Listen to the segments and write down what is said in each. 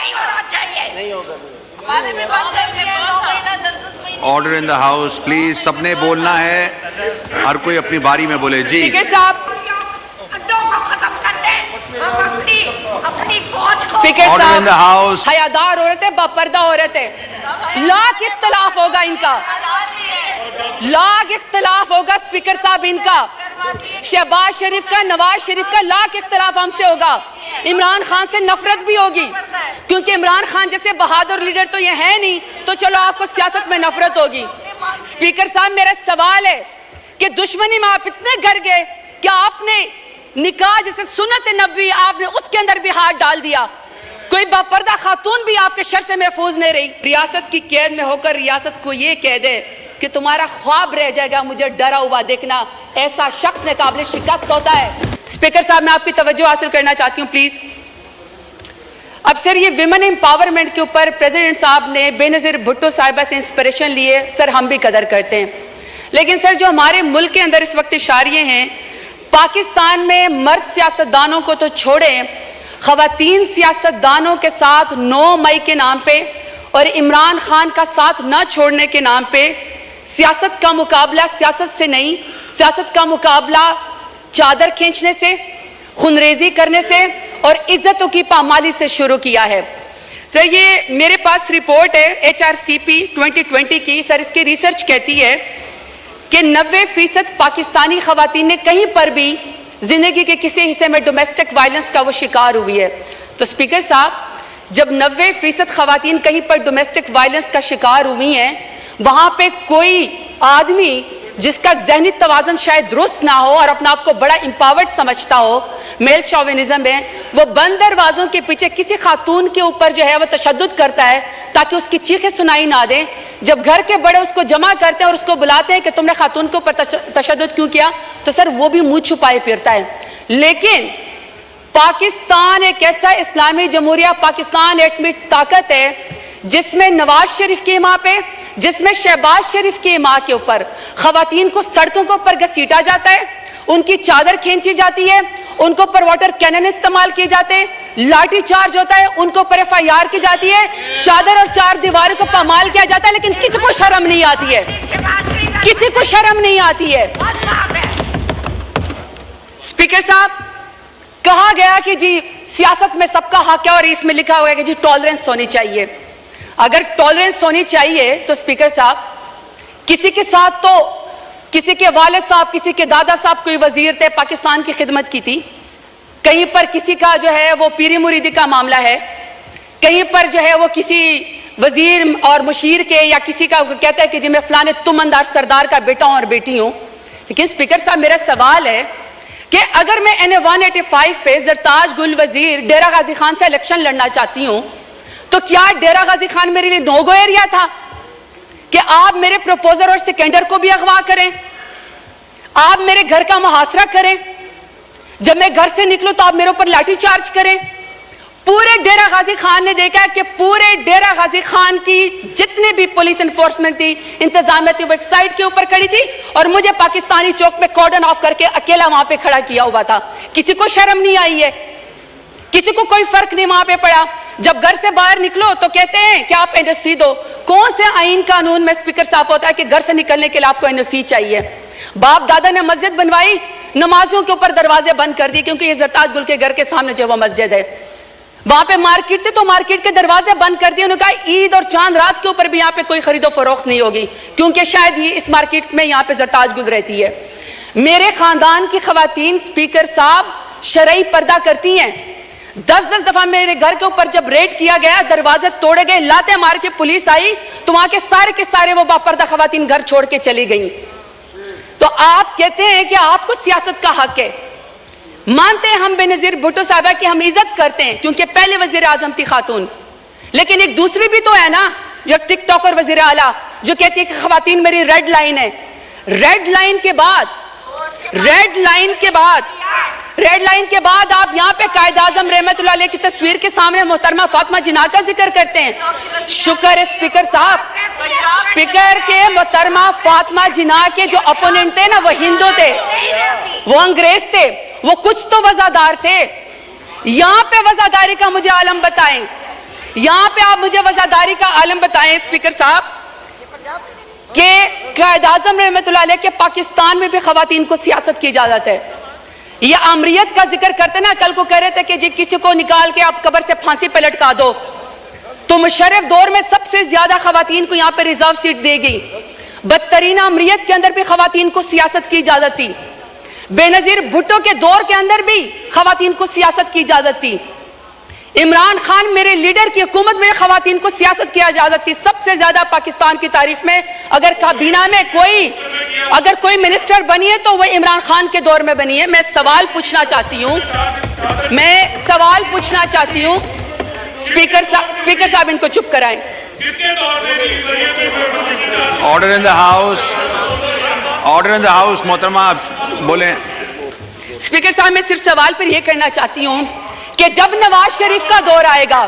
نہیں ہونا چاہیے. نہیں ہوگا. Order in the house please. سب نے بولنا ہے, ہر کوئی اپنی باری میں بولے. جی اسپیکر صاحب, اڈوں کو ختم کر دیں, اپنی فوج کو. اسپیکر آرڈر ان دا صاحب, ہاؤس. حیادار عورتیں, باپردہ عورتیں, لاکھ اختلاف ہوگا ان کا, لاکھ اختلاف ہوگا اسپیکر صاحب ان کا. شہباز شریف کا, نواز شریف کا لاکھ اختلاف ہم سے ہوگا. عمران خان سے نفرت بھی ہوگی, کیونکہ عمران خان جیسے بہادر لیڈر تو یہ ہے نہیں, تو چلو آپ کو سیاست میں نفرت ہوگی. اسپیکر صاحب, میرا سوال ہے کہ دشمنی میں آپ اتنے گر گئے کہ آپ نے نکاح جیسے سنت نبوی, آپ نے اس کے اندر بھی ہاتھ ڈال دیا. کوئی باپردہ خاتون بھی آپ کے شر سے محفوظ نہیں رہی. ریاست کی قید میں ہو کر ریاست کو یہ کہہ دے کہ تمہارا خواب رہ جائے گا مجھے ڈرا ہوا دیکھنا, ایسا شخص نے قابل شکست ہوتا ہے. اسپیکر صاحب, میں آپ کی توجہ حاصل کرنا چاہتی ہوں پلیز. اب سر, یہ ویمن امپاورمنٹ کے اوپر پریزیڈنٹ صاحب نے بے نظیر بھٹو صاحبہ سے انسپریشن لیے. سر, ہم بھی قدر کرتے ہیں, لیکن سر جو ہمارے ملک کے اندر اس وقت اشاریے ہیں, پاکستان میں مرد سیاستدانوں کو تو چھوڑیں, خواتین سیاستدانوں کے ساتھ 9 مئی کے نام پہ اور عمران خان کا ساتھ نہ چھوڑنے کے نام پہ سیاست کا مقابلہ سیاست سے نہیں, سیاست کا مقابلہ چادر کھینچنے سے, خونریزی کرنے سے اور عزتوں کی پامالی سے شروع کیا ہے. سر, یہ میرے پاس رپورٹ ہے HRCP 2020 کی. سر, اس کی ریسرچ کہتی ہے کہ 90% پاکستانی خواتین نے کہیں پر بھی زندگی کے کسی حصے میں ڈومیسٹک وائلنس کا وہ شکار ہوئی ہے. تو اسپیکر صاحب, جب 90% خواتین کہیں پر ڈومیسٹک وائلنس کا شکار ہوئی ہیں, وہاں پہ کوئی آدمی جس کا ذہنی توازن شاید درست نہ ہو اور اپنا آپ کو بڑا امپاورڈ سمجھتا ہو, میل شوونزم ہے, وہ بند دروازوں کے پیچھے کسی خاتون کے اوپر جو ہے وہ تشدد کرتا ہے تاکہ اس کی چیخیں سنائی نہ دیں. جب گھر کے بڑے اس کو جمع کرتے ہیں اور اس کو بلاتے ہیں کہ تم نے خاتون کے اوپر تشدد کیوں کیا, تو سر وہ بھی منہ چھپائے پھرتا ہے. لیکن پاکستان ایک ایسا اسلامی جمہوریہ پاکستان ایٹمی طاقت ہے جس میں نواز شریف کی ماں پہ, جس میں شہباز شریف کی ماں کے اوپر خواتین کو سڑکوں کے اوپر گھسیٹا جاتا ہے, ان کی چادر کھینچی جاتی ہے, ان کو پر واٹر کینن استعمال کیے جاتے ہیں, لاٹھی چارج ہوتا ہے, ان کو پر FIR کی جاتی ہے, چادر اور 4 دیواروں کو پامال کیا جاتا ہے, لیکن کسی کو شرم نہیں آتی ہے, کسی کو شرم نہیں آتی ہے. اسپیکر صاحب, کہا گیا کہ جی سیاست میں سب کا حق ہے اور اس میں لکھا ہوا ہے کہ جی ٹالرنس ہونی چاہیے. اگر ٹالرنس ہونی چاہیے تو اسپیکر صاحب, کسی کے ساتھ تو کسی کے والد صاحب, کسی کے دادا صاحب کوئی وزیر تھے, پاکستان کی خدمت کی تھی, کہیں پر کسی کا جو ہے وہ پیری مریدی کا معاملہ ہے, کہیں پر جو ہے وہ کسی وزیر اور مشیر کے یا کسی کا کہتا ہے کہ جی میں فلانے تم انداز سردار کا بیٹا ہوں اور بیٹی ہوں. لیکن اسپیکر صاحب, میرا سوال ہے کہ اگر میں NA 185 پہ زرتاج گل وزیر ڈیرہ غازی خان سے الیکشن لڑنا چاہتی ہوں, تو کیا ڈیرہ غازی خان میرے لیے نو گو ایریا تھا کہ آپ میرے پروپوزر اور سیکنڈر کو بھی اغوا کریں, آپ میرے گھر کا محاصرہ کریں, جب میں گھر سے نکلوں تو آپ میرے اوپر لاٹھی چارج کریں. پورے ڈیرہ غازی خان نے دیکھا کہ پورے ڈیرہ غازی خان کی جتنے بھی پولیس انفورسمنٹ تھی, انتظامیہ تھی, وہ ایک سائڈ کے اوپر کھڑی تھی اور مجھے پاکستانی چوک میں کارڈن آف کر کے اکیلا وہاں پہ کھڑا کیا ہوا تھا. کسی کو شرم نہیں آئی ہے, کسی کو کوئی فرق نہیں وہاں پہ پڑا. جب گھر سے باہر نکلو تو کہتے ہیں کہ آپ NOC دو. کون سے آئین قانون میں اسپیکر صاحب ہوتا ہے کہ گھر سے نکلنے کے لیے آپ کو NOC چاہیے؟ باپ دادا نے مسجد بنوائی, نمازوں کے اوپر دروازے بند کر دیے, کیونکہ یہ زرتاج گل کے گھر کے سامنے جو وہ مسجد ہے, وہاں پہ مارکیٹ تھے تو مارکیٹ کے دروازے بند کر دیے. انہوں نے کہا عید اور چاند رات کے اوپر بھی یہاں پہ کوئی خرید و فروخت نہیں ہوگی, کیونکہ شاید یہ اس مارکیٹ میں یہاں پہ زرتاج گل رہتی ہے. میرے خاندان کی خواتین اسپیکر صاحب شرعی پردہ کرتی ہیں. 10 دفعہ میرے گھر کے اوپر جب ریڈ کیا گیا, دروازے توڑے گئے, لاتے مار کے پولیس آئی, تو وہاں کے سارے وہ باپردہ خواتین گھر چھوڑ کے چلی گئیں. تو آپ کہتے ہیں کہ آپ کو سیاست کا حق ہے. مانتے ہیں ہم بے نظیر بھٹو صاحبہ کی ہم عزت کرتے ہیں کیونکہ پہلے وزیر اعظم تھی خاتون, لیکن ایک دوسری بھی تو ہے نا جو ٹک ٹاک اور وزیر اعلیٰ جو کہتی ہے کہ خواتین میری ریڈ لائن ہے. ریڈ لائن کے بعد آپ یہاں پہ قائد اعظم رحمت اللہ علیہ کی تصویر کے سامنے محترمہ فاطمہ جناح کا ذکر کرتے ہیں. شکر ہے اسپیکر صاحب, اسپیکر کے محترمہ فاطمہ جناح کے جو اپوننٹ تھے نا وہ ہندو تھے, وہ انگریز تھے, وہ کچھ تو وزادار تھے. یہاں پہ وزاداری کا مجھے عالم بتائیں یہاں پہ آپ مجھے وزاداری کا عالم بتائیں اسپیکر صاحب کہ قائد اعظم رحمۃ اللہ علیہ کے پاکستان میں بھی خواتین کو سیاست کی اجازت ہے. یہ آمریت کا ذکر کرتے نا, کل کو کہہ رہے تھے کہ جی کسی کو نکال کے آپ قبر سے پھانسی پہ لٹکا دو, تو مشرف دور میں سب سے زیادہ خواتین کو یہاں پہ ریزرو سیٹ دے گی. بدترین آمریت کے اندر بھی خواتین کو سیاست کی اجازت تھی. بے نظیر بھٹو کے دور کے اندر بھی خواتین کو سیاست کی اجازت تھی. عمران خان میرے لیڈر کی حکومت میں خواتین کو سیاست کی اجازت تھی. سب سے زیادہ پاکستان کی تاریخ میں اگر کابینہ میں کوئی منسٹر بنی ہے تو وہ عمران خان کے دور میں بنی ہے. میں سوال پوچھنا چاہتی ہوں اسپیکر صاحب ان کو چپ کرائیں. Order in the house. محترمہ آپ بولیں. اسپیکر صاحب میں صرف سوال پر یہ کرنا چاہتی ہوں کہ جب نواز شریف کا دور آئے گا,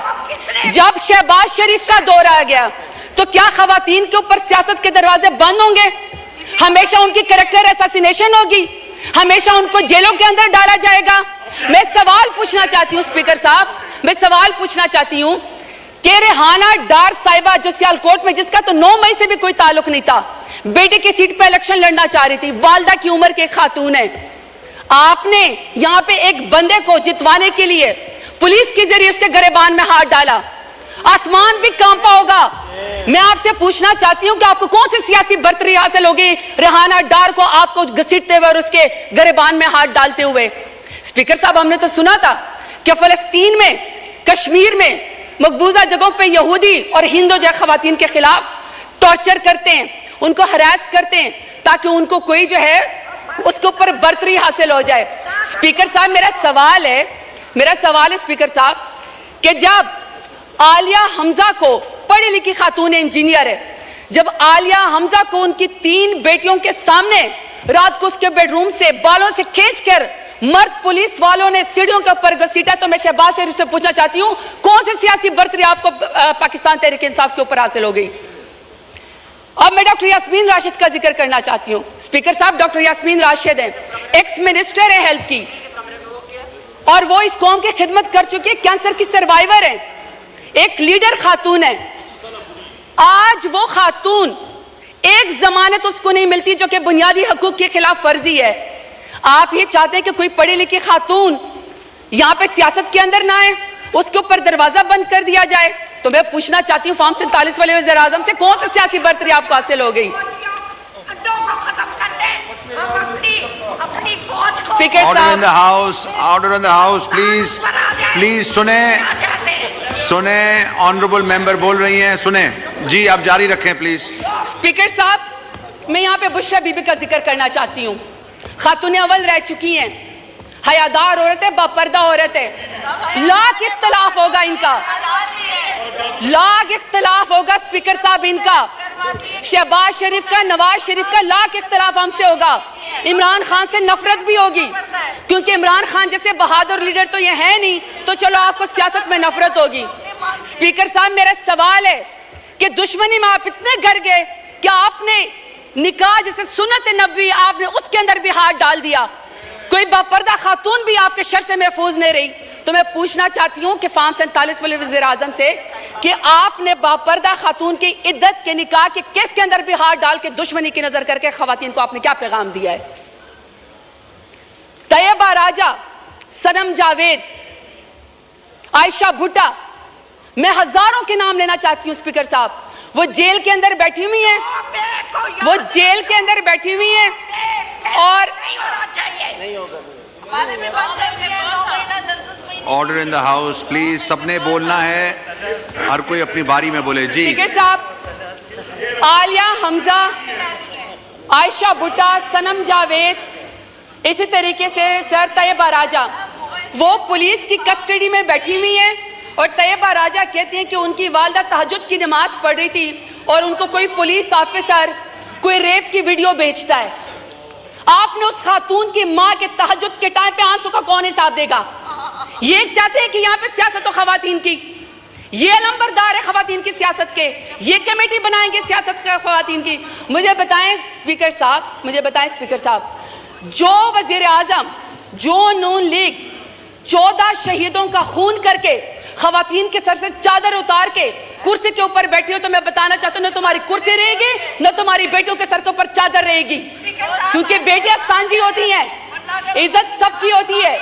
جب شہباز شریف کا دور آ گیا, تو کیا خواتین کے اوپر سیاست کے دروازے بند ہوں گے؟ ہمیشہ ان کی کریکٹر اساسینیشن ہوگی, ہمیشہ ان کو جیلوں کے اندر ڈالا جائے گا. میں سوال پوچھنا چاہتی ہوں اسپیکر صاحب, میں سوال پوچھنا چاہتی ہوں کہ ریحانہ ڈار صاحبہ جو سیالکوٹ میں, جس کا تو 9 مئی سے بھی کوئی تعلق نہیں تھا, بیٹے کی سیٹ پہ الیکشن لڑنا چاہ رہی تھی, والدہ کی عمر کے ایک خاتون ہے, آپ نے یہاں پہ ایک بندے کو جتوانے کے لیے پولیس کے ذریعے اس کے گریبان میں ہاتھ ڈالا. آسمان بھی کانپا ہوگا. میں آپ سے پوچھنا چاہتی ہوں کہ آپ کو کون سی سیاسی برتری حاصل ہوگی ریحانہ ڈار کو آپ کو گھسیٹتے ہوئے اور اس کے گریبان میں ہاتھ ڈالتے ہوئے؟ اسپیکر صاحب ہم نے تو سنا تھا کہ فلسطین میں, کشمیر میں, مقبوضہ جگہوں پہ یہودی اور ہندو جو خواتین کے خلاف ٹارچر کرتے ہیں, ان کو ہراس کرتے ہیں تاکہ ان کو کوئی جو ہے اس کے اوپر برتری حاصل ہو جائے. اسپیکر صاحب میرا سوال ہے اسپیکر صاحب کہ جب عالیہ حمزہ کو, پڑھی لکھی خاتون انجینئر ہے, جب عالیہ حمزہ کو ان کی 3 بیٹیوں کے سامنے رات کو اس کے بیڈ روم سے بالوں سے کھینچ کر مرد پولیس والوں نے سیڑھیوں کے اوپر گھسیٹا, تو میں شہباز شریف سے پوچھنا چاہتی ہوں کون سی سیاسی برتری آپ کو پاکستان تحریک انصاف کے اوپر حاصل ہو گئی؟ اب میں ڈاکٹر یاسمین راشد کا ذکر کرنا چاہتی ہوں. اسپیکر صاحب ڈاکٹر یاسمین راشد ہیں, ایکس منسٹر ہے ہیلتھ کی, اور وہ اس قوم کی خدمت کر چکی ہے, کینسر کی سروائیور ہے, ایک لیڈر خاتون ہے. آج وہ خاتون ایک ضمانت اس کو نہیں ملتی جو کہ بنیادی حقوق کے خلاف ورزی ہے. آپ یہ چاہتے ہیں کہ کوئی پڑھی لکھی خاتون یہاں پہ سیاست کے اندر نہ آئے, اس کے اوپر دروازہ بند کر دیا جائے. تو میں پوچھنا چاہتی ہوں فارم 47 والے وزیر اعظم سے کون سی سیاسی برتری آپ کو حاصل ہو گئی؟ اسپیکر صاحب order in the house please سنیں آنریبل ممبر بول رہی ہیں, سنیں جی, آپ جاری رکھیں پلیز. اسپیکر صاحب میں یہاں پہ بشرا بی بی کا ذکر کرنا چاہتی ہوں. خاتون اول رہ چکی ہیں, حیادار عورت ہے, باپردہ عورت ہے. لاکھ اختلاف ہوگا ان کا, لاکھ اختلاف ہوگا اسپیکر صاحب ان کا, شہباز شریف کا, نواز شریف کا, لاکھ اختلاف ہم سے ہوگا. عمران خان سے نفرت بھی ہوگی کیونکہ عمران خان جیسے بہادر لیڈر تو یہ ہے نہیں, تو چلو آپ کو سیاست میں نفرت ہوگی. اسپیکر صاحب میرا سوال ہے کہ دشمنی میں آپ اتنے گر گئے کہ آپ نے نکاح جیسے سنت نبوی, آپ نے اس کے اندر بھی ہاتھ ڈال دیا. کوئی باپردہ خاتون بھی آپ کے شر سے محفوظ نہیں رہی. تو میں پوچھنا چاہتی ہوں کہ فارم 47 والے وزیر اعظم سے کہ آپ نے باپردہ خاتون کی عدت کے نکاح کے کیس کے اندر بھی ہاتھ ڈال کے دشمنی کی نظر کر کے خواتین کو آپ نے کیا پیغام دیا ہے؟ طیبہ راجہ, صنم جاوید, عائشہ بھٹا, میں ہزاروں کے نام لینا چاہتی ہوں اسپیکر صاحب. وہ جیل کے اندر بیٹھی ہوئی ہیں, وہ جیل کے اندر بیٹھی ہوئی ہیں, اور order in the house please, سب نے بولنا ہے, ہر کوئی اپنی باری میں بولے. جی اسپیکر صاحب عالیہ حمزہ, عائشہ بھٹا, صنم جاوید, اسی طریقے سے سر طیبہ راجہ, وہ پولیس کی کسٹڈی میں بیٹھی ہوئی ہیں. اور طیبہ راجہ کہتی ہیں کہ ان کی والدہ تہجد کی نماز پڑھ رہی تھی اور ان کو کوئی پولیس آفیسر کوئی ریپ کی ویڈیو بھیجتا ہے. آپ نے اس خاتون کی ماں کے تہجد کے ٹائم پہ آنسو کا کون حساب دے گا؟ یہ چاہتے ہیں کہ یہاں پہ سیاست و خواتین کی, یہ علمبردار ہے خواتین کی سیاست کے, یہ کمیٹی بنائیں گے سیاست خواتین کی. مجھے بتائیں اسپیکر صاحب, جو وزیر اعظم, جو نون لیگ 14 شہیدوں کا خون کر کے خواتین کے سر سے چادر اتار کے کرسی کے اوپر بیٹھی ہو تو میں بتانا چاہتا ہوں نہ تمہاری کرسی رہے گی نہ تمہاری بیٹیوں کے سر کے اوپر چادر رہے گی, کیونکہ بیٹیاں سانجی ہوتی ہیں, عزت سب کی ہوتی ہے.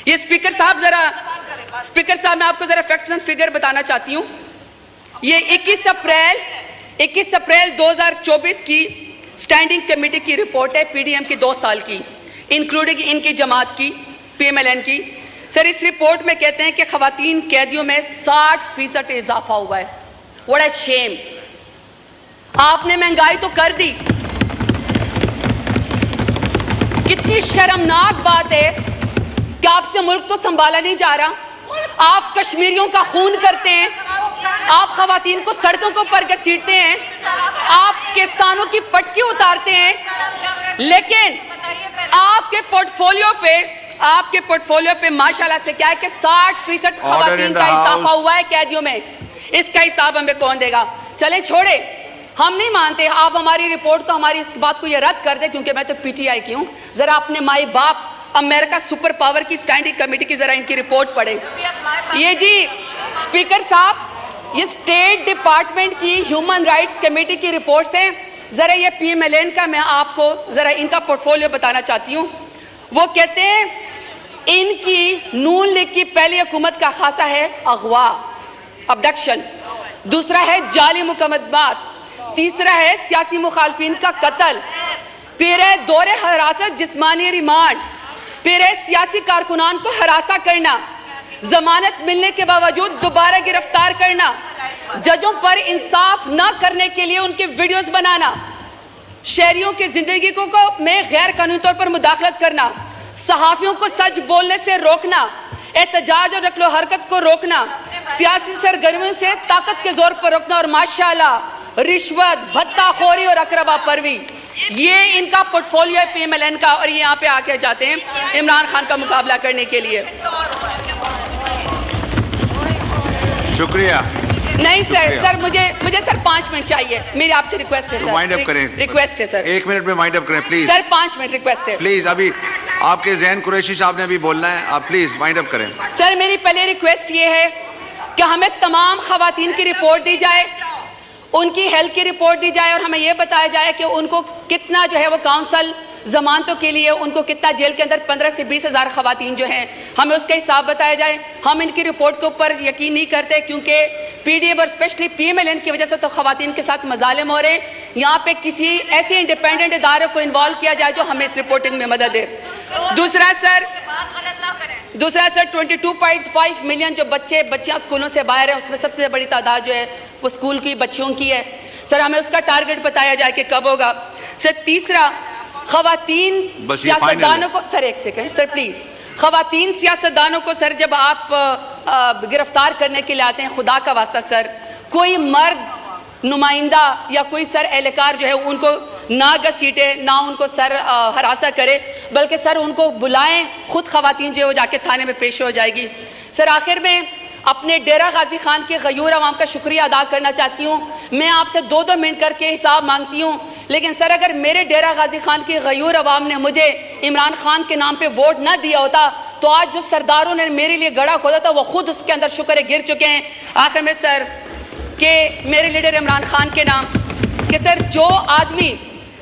یہ اسپیکر صاحب میں آپ کو ذرا فیکٹس اینڈ فگر بتانا چاہتی ہوں. یہ 21 اپریل 2024 کی اسٹینڈنگ کمیٹی کی رپورٹ ہے, پی ڈی ایم کی 2 سال کی, انکلوڈنگ ان کی جماعت کی, پی ایم ایل این کی. سر اس رپورٹ میں کہتے ہیں کہ خواتین قیدیوں میں 60% اضافہ ہوا ہے. واٹ اے شیم. آپ نے مہنگائی تو کر دی, کتنی شرمناک بات ہے کہ آپ سے ملک تو سنبھالا نہیں جا رہا. آپ کشمیریوں کا خون کرتے ہیں, آپ خواتین کو سڑکوں کو پر گھسیٹتے ہیں, آپ کسانوں کی پٹکی اتارتے ہیں, لیکن آپ کے پورٹ فولیو پہ ماشاءاللہ سے کیا ہے کہ 60% خواتین کا اضافہ ہوا ہے قیدیوں میں. اس کا حساب ہمیں کون دے گا؟ چلیں چھوڑے, ہم نہیں مانتے. آپ ہماری رپورٹ کو, ہماری اس بات کو یہ رد کر دیں, کیونکہ میں تو پی ٹی آئی کی ہوں. ذرا اپنے مائی باپ امریکہ سپر پاور کی اسٹینڈنگ کمیٹی کی ذرا ان کی رپورٹ پڑھیں. یہ جی اسپیکر صاحب, یہ اسٹیٹ ڈپارٹمنٹ کی ہیومن رائٹس کمیٹی کی رپورٹس ہیں. ذرا یہ پی ایم ایل این کا میں آپ کو ذرا ان کا پورٹ فولیو بتانا چاہتی ہوں. وہ کہتے ہیں ان کی نون لیگ کی پہلی حکومت کا خاصہ ہے اغوا, ابڈکشن, دوسرا ہے جعلی مقدمات, تیسرا ہے سیاسی مخالفین کا قتل, پھر ہے دور حراست جسمانی ریمانڈ, پھر ہے سیاسی کارکنان کو ہراساں کرنا, ضمانت ملنے کے باوجود دوبارہ گرفتار کرنا, ججوں پر انصاف نہ کرنے کے لیے ان کے ویڈیوز بنانا, شہریوں کی زندگی کو میں غیر قانونی طور پر مداخلت کرنا, صحافیوں کو سچ بولنے سے روکنا, احتجاج اور نقل و حرکت کو روکنا, سیاسی سرگرمیوں سے طاقت کے زور پر روکنا, اور ماشاءاللہ رشوت, بھتہ خوری اور اقربا پروی. یہ ان کا پورٹ فولیو ہے پی ایم ایل این کا, اور یہ یہاں پہ آ کے جاتے ہیں عمران خان کا مقابلہ کرنے کے لیے. شکریہ. نہیں سر مجھے سر 5 منٹ چاہیے, میری آپ سے ریکویسٹ ہے سر. وائنڈ اپ کریں, ریکویسٹ ہے سر, 1 منٹ میں وائنڈ اپ کریں پلیز. سر 5 منٹ ریکویسٹ ہے پلیز. ابھی آپ کے ذہن قریشی صاحب نے ابھی بولنا ہے, آپ پلیز وائنڈ اپ کریں. سر میری پہلے ریکویسٹ یہ ہے کہ ہمیں تمام خواتین کی رپورٹ دی جائے, ان کی ہیلتھ کی رپورٹ دی جائے, اور ہمیں یہ بتایا جائے کہ ان کو کتنا جو ہے وہ کاؤنسل ضمانتوں کے لیے ان کو کتنا جیل کے اندر 15 سے 20 ہزار خواتین جو ہیں, ہمیں اس کا حساب بتایا جائے. ہم ان کی رپورٹ کے اوپر یقین نہیں کرتے, کیونکہ پی ڈی ایم اور especially P M L N کی وجہ سے تو خواتین کے ساتھ مظالم ہو رہے ہیں. یہاں پہ کسی ایسے انڈیپینڈنٹ ادارے کو انوالو کیا جائے جو ہمیں اس رپورٹنگ میں مدد دے. دوسرا سر 22.5 ملین جو بچیاں اسکولوں سے باہر ہیں, اس میں سب سے بڑی تعداد جو ہے وہ اسکول کی بچیوں کی ہے. سر ہمیں اس کا ٹارگٹ بتایا جائے کہ کب ہوگا. سر تیسرا, خواتین سیاستدانوں کو, سر 1 سیکنڈ سر پلیز, خواتین سیاستدانوں کو سر جب آپ گرفتار کرنے کے لیے آتے ہیں, خدا کا واسطہ سر کوئی مرد نمائندہ یا کوئی سر اہلکار جو ہے ان کو نہ گھسیٹے, نہ ان کو سر ہراساں کرے, بلکہ سر ان کو بلائیں, خود خواتین جو ہے وہ جا کے تھانے میں پیش ہو جائے گی. سر آخر میں اپنے ڈیرہ غازی خان کے غیور عوام کا شکریہ ادا کرنا چاہتی ہوں. میں آپ سے 2 منٹ کر کے حساب مانگتی ہوں, لیکن سر اگر میرے ڈیرہ غازی خان کے غیور عوام نے مجھے عمران خان کے نام پہ ووٹ نہ دیا ہوتا تو آج جو سرداروں نے میرے لیے گڑھا کھودا تھا وہ خود اس کے اندر شکر گر چکے ہیں. آخر میں سر کہ میرے لیڈر عمران خان کے نام کہ سر جو آدمی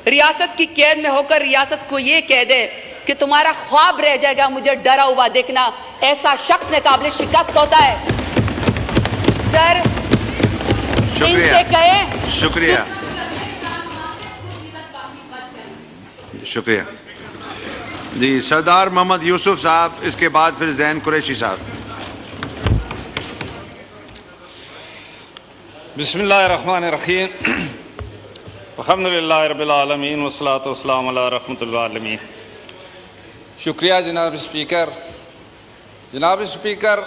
ریاست کی قید میں ہو کر ریاست کو یہ کہہ دے کہ تمہارا خواب رہ جائے گا مجھے ڈرا ہوا دیکھنا, ایسا شخص نے قابل شکست ہوتا ہے. سر ان سے کہیں شکریہ جی. سردار محمد یوسف صاحب, اس کے بعد پھر زین قریشی صاحب. بسم اللہ الرحمن الرحیم. الحمدللہ رب العالمین والصلاۃ والسلام علی رحمۃ العالمین. شکریہ جناب اسپیکر. جناب اسپیکر,